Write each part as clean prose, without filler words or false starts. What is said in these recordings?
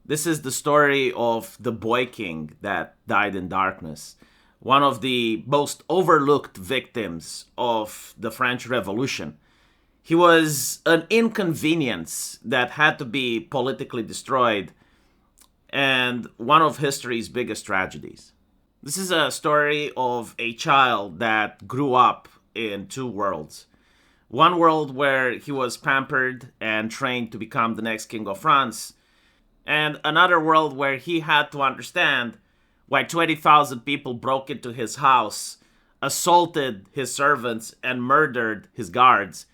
This is the story of the boy king that died in darkness, one of the most overlooked victims of the French Revolution. He was an inconvenience that had to be politically destroyed, and one of history's biggest tragedies. This is a story of a child that grew up in two worlds. One world where he was pampered and trained to become the next king of France, and another world where he had to understand why 20,000 people broke into his house, assaulted his servants, and murdered his guards,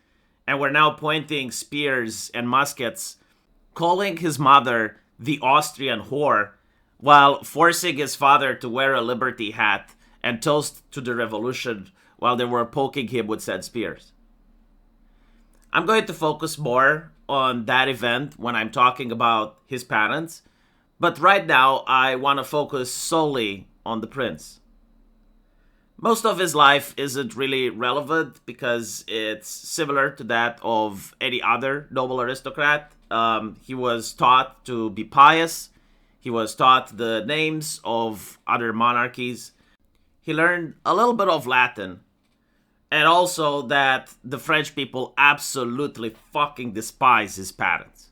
and were now pointing spears and muskets, calling his mother the Austrian whore, while forcing his father to wear a liberty hat and toast to the revolution while they were poking him with said spears. I'm going to focus more on that event when I'm talking about his parents, but right now I want to focus solely on the prince. Most of his life isn't really relevant because it's similar to that of any other noble aristocrat. He was taught to be pious. He was taught the names of other monarchies. He learned a little bit of Latin. And also that the French people absolutely fucking despise his parents.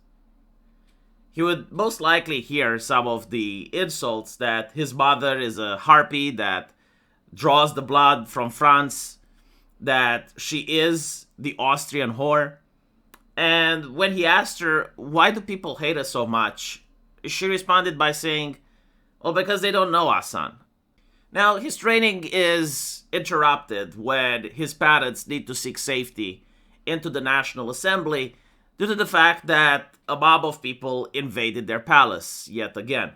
He would most likely hear some of the insults that his mother is a harpy that draws the blood from France, that she is the Austrian whore. And when he asked her, why do people hate us so much? She responded by saying, well, because they don't know us, son. Now, his training is interrupted when his parents need to seek safety into the National Assembly due to the fact that a mob of people invaded their palace yet again.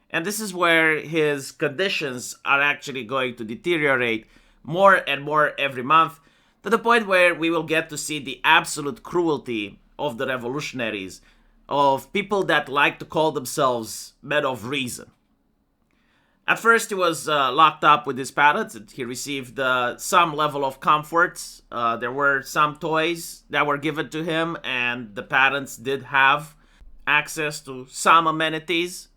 And this is where his conditions are actually going to deteriorate more and more every month, to the point where we will get to see the absolute cruelty of the revolutionaries, of people that like to call themselves men of reason. At first, he was locked up with his parents. He received some level of comfort. There were some toys that were given to him, and the parents did have access to some amenities.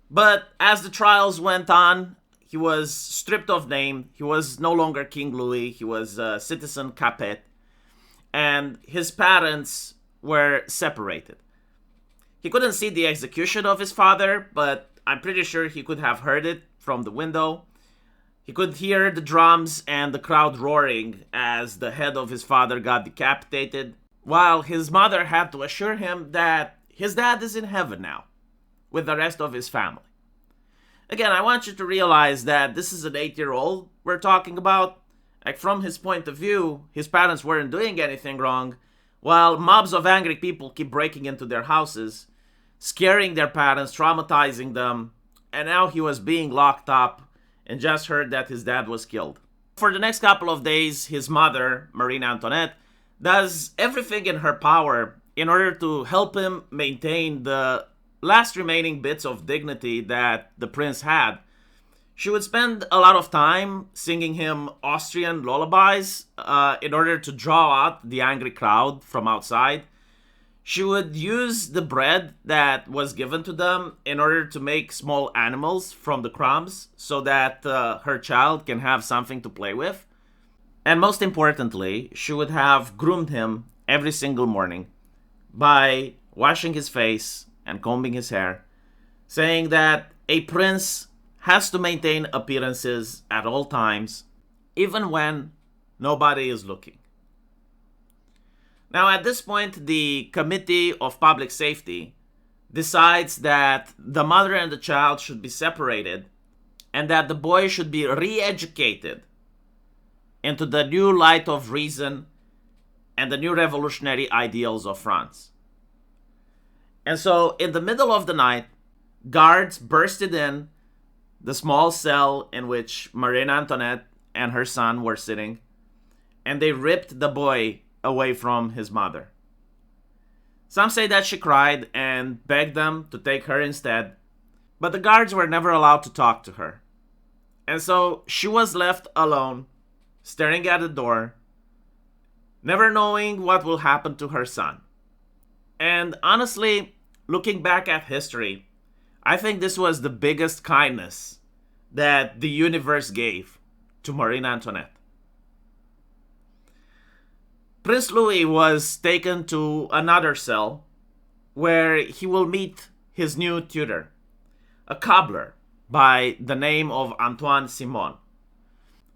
But as the trials went on, he was stripped of name. He was no longer King Louis. He was Citizen Capet. And his parents were separated. He couldn't see the execution of his father, but I'm pretty sure he could have heard it from the window. He could hear the drums and the crowd roaring as the head of his father got decapitated, while his mother had to assure him that his dad is in heaven now, with the rest of his family. Again, I want you to realize that this is an 8-year-old we're talking about. Like, from his point of view, his parents weren't doing anything wrong, while mobs of angry people keep breaking into their houses, scaring their parents, traumatizing them, and now he was being locked up and just heard that his dad was killed. For the next couple of days, his mother, Marie Antoinette, does everything in her power in order to help him maintain the last remaining bits of dignity that the prince had. She would spend a lot of time singing him Austrian lullabies in order to draw out the angry crowd from outside. She would use the bread that was given to them in order to make small animals from the crumbs so that her child can have something to play with. And most importantly, she would have groomed him every single morning by washing his face and combing his hair, saying that a prince has to maintain appearances at all times, even when nobody is looking. Now, at this point, the Committee of Public Safety decides that the mother and the child should be separated and that the boy should be re-educated into the new light of reason and the new revolutionary ideals of France. And so, in the middle of the night, guards bursted in the small cell in which Marie Antoinette and her son were sitting, and they ripped the boy away from his mother. Some say that she cried and begged them to take her instead, but the guards were never allowed to talk to her. And so she was left alone, staring at the door, never knowing what will happen to her son. And honestly, looking back at history, I think this was the biggest kindness that the universe gave to Marie Antoinette. Prince Louis was taken to another cell where he will meet his new tutor, a cobbler by the name of Antoine Simon.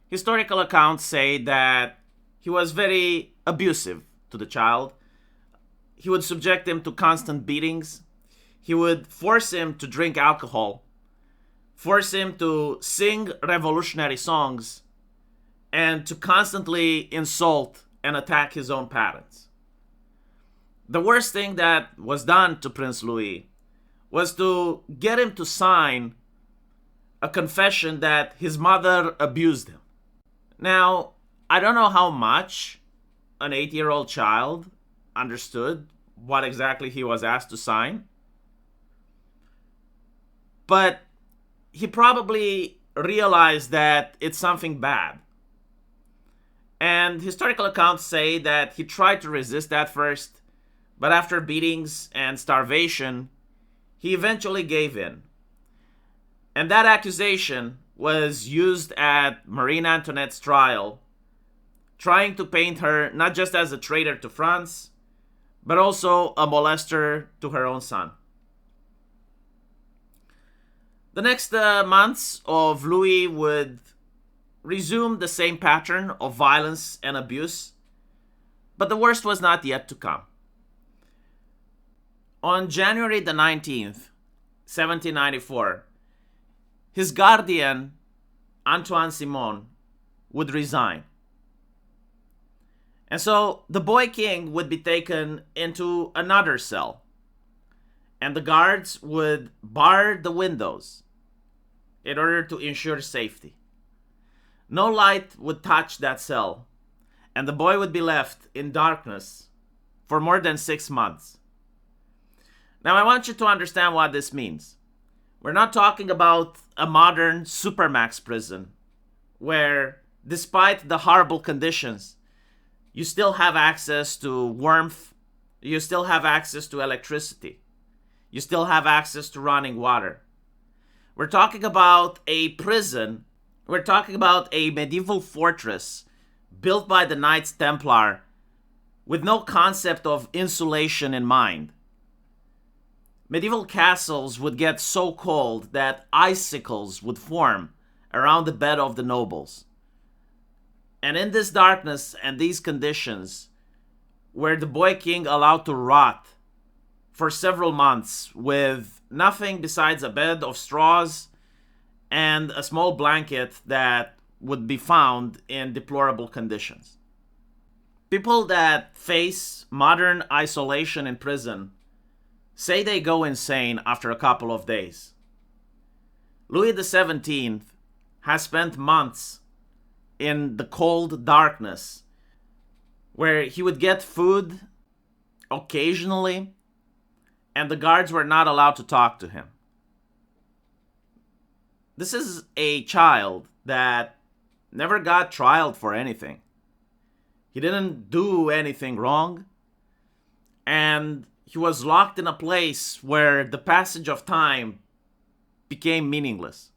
Historical accounts say that he was very abusive to the child. He would subject him to constant beatings. He would force him to drink alcohol, force him to sing revolutionary songs, and to constantly insult and attack his own parents. The worst thing that was done to Prince Louis was to get him to sign a confession that his mother abused him. Now, I don't know how much an 8-year-old child understood what exactly he was asked to sign, but he probably realized that it's something bad. And historical accounts say that he tried to resist at first, but after beatings and starvation, he eventually gave in. And that accusation was used at Marie Antoinette's trial, trying to paint her not just as a traitor to France, but also a molester to her own son. The next months of Louis would resume the same pattern of violence and abuse, but the worst was not yet to come. On January the 19th, 1794, his guardian, Antoine Simon, would resign. And so the boy king would be taken into another cell, and the guards would bar the windows in order to ensure safety. No light would touch that cell, and the boy would be left in darkness for more than 6 months. Now, I want you to understand what this means. We're not talking about a modern supermax prison where, despite the horrible conditions, you still have access to warmth, you still have access to electricity, you still have access to running water. We're talking about a prison. We're talking about a medieval fortress built by the Knights Templar with no concept of insulation in mind. Medieval castles would get so cold that icicles would form around the bed of the nobles. And in this darkness and these conditions, were the boy king allowed to rot for several months with nothing besides a bed of straws and a small blanket that would be found in deplorable conditions. People that face modern isolation in prison say they go insane after a couple of days. Louis XVII has spent months in the cold darkness where he would get food occasionally, and the guards were not allowed to talk to him. This is a child that never got trialed for anything. He didn't do anything wrong, and he was locked in a place where the passage of time became meaningless.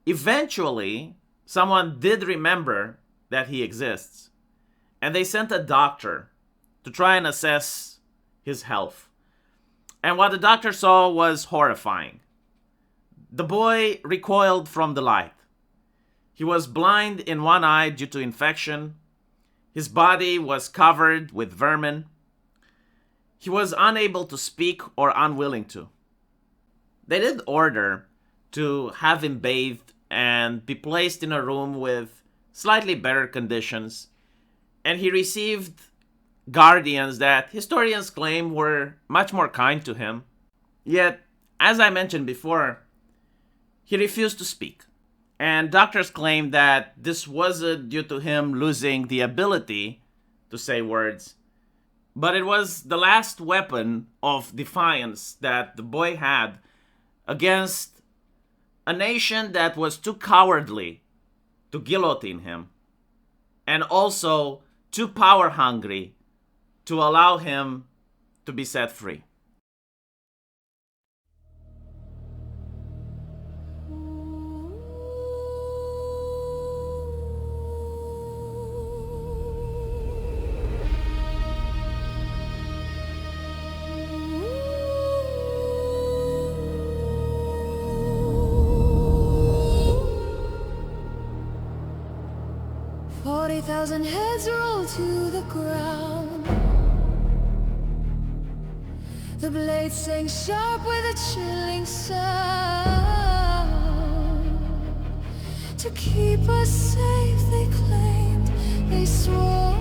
Eventually, someone did remember that he exists, and they sent a doctor to try and assess his health. And what the doctor saw was horrifying. The boy recoiled from the light. He was blind in one eye due to infection. His body was covered with vermin. He was unable to speak or unwilling to. They did order to have him bathed and be placed in a room with slightly better conditions, and he received guardians that historians claim were much more kind to him. Yet, as I mentioned before, he refused to speak, and doctors claim that this wasn't due to him losing the ability to say words, but it was the last weapon of defiance that the boy had against a nation that was too cowardly to guillotine him, and also too power hungry to allow him to be set free. 1,000 heads roll to the ground. The blade sang sharp with a chilling sound. To keep us safe they claimed, they swore,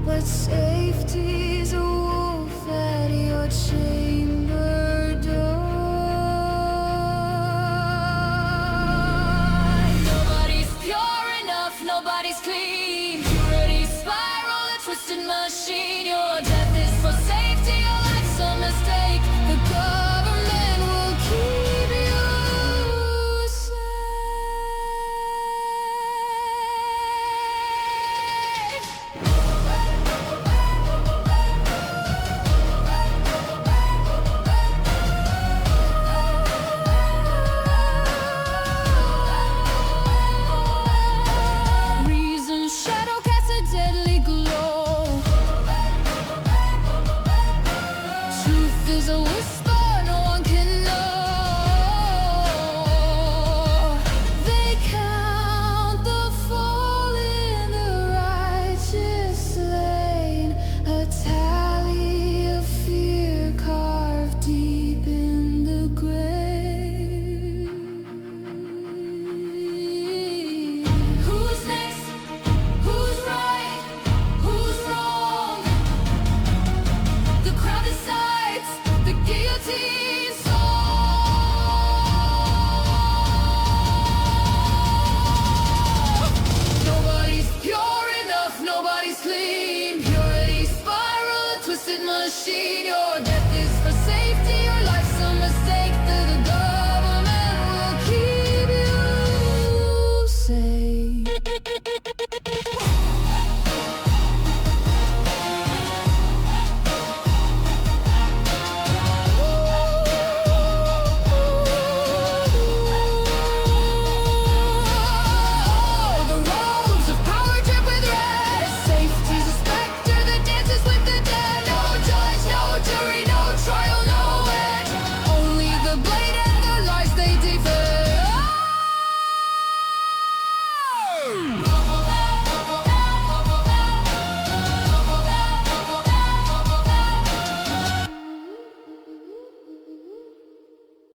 but safety's a wolf at your chamber door. Nobody's pure enough, nobody's clean. Purity spiral, a twisted machine. Your death is for safety, your life's a mistake. The government will keep you safe. Reason's shadow casts a deadly glow. Truth is a whisper